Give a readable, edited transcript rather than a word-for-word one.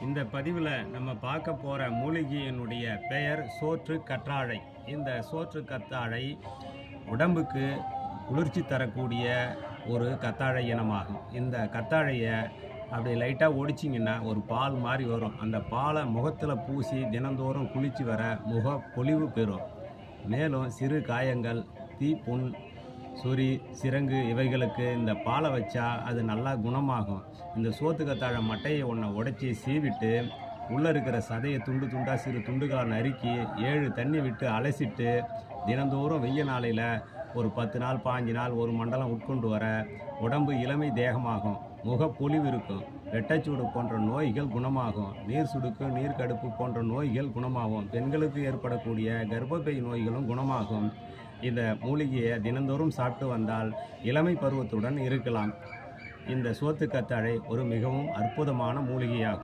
இந்த பதிவில் நம்ம பார்க்க போகிற மூலிகையினுடைய பெயர் சோற்று கற்றாழை. இந்த சோற்று கத்தாழை உடம்புக்கு குளிர்ச்சி தரக்கூடிய ஒரு கத்தாழை இனமாகும். இந்த கத்தாழையை அப்படி லைட்டாக ஒடிச்சிங்கன்னா ஒரு பால் மாதிரி வரும். அந்த பாலை முகத்தில் பூசி தினந்தோறும் குளித்து வர முக பொலிவு பெறும். மேலும் சிறு காயங்கள், தீப்புண், சொறி, சிரங்கு இவைகளுக்கு இந்த பாலை வச்சா அது நல்லா குணமாகும். இந்த சோத்து கத்தாழை மட்டையை உடைச்சி சீவிட்டு உள்ளே இருக்கிற சதையை துண்டு துண்டாக சிறு துண்டுகளாக நறுக்கி 7 தண்ணி விட்டு அலசிட்டு தினந்தோறும் வெய்ய நாளையில் ஒரு 10 நாள் 15 நாள் ஒரு மண்டலம் உட்கொண்டு வர உடம்பு இளமை தேகமாகும், முகப்பொலிவு இருக்கும், வெட்டச்சூடு போன்ற நோய்கள் குணமாகும், நீர் சுடுக்கு, நீர்க்கடுப்பு போன்ற நோய்கள் குணமாகும், பெண்களுக்கு ஏற்படக்கூடிய கர்ப்பப்பை நோய்களும் குணமாகும். இந்த மூலிகையை தினந்தோறும் சாப்பிட்டு வந்தால் இளமை பருவத்துடன் இருக்கலாம். இந்த சோத்து கத்தாழை ஒரு மிகவும் அற்புதமான மூலிகையாகும்.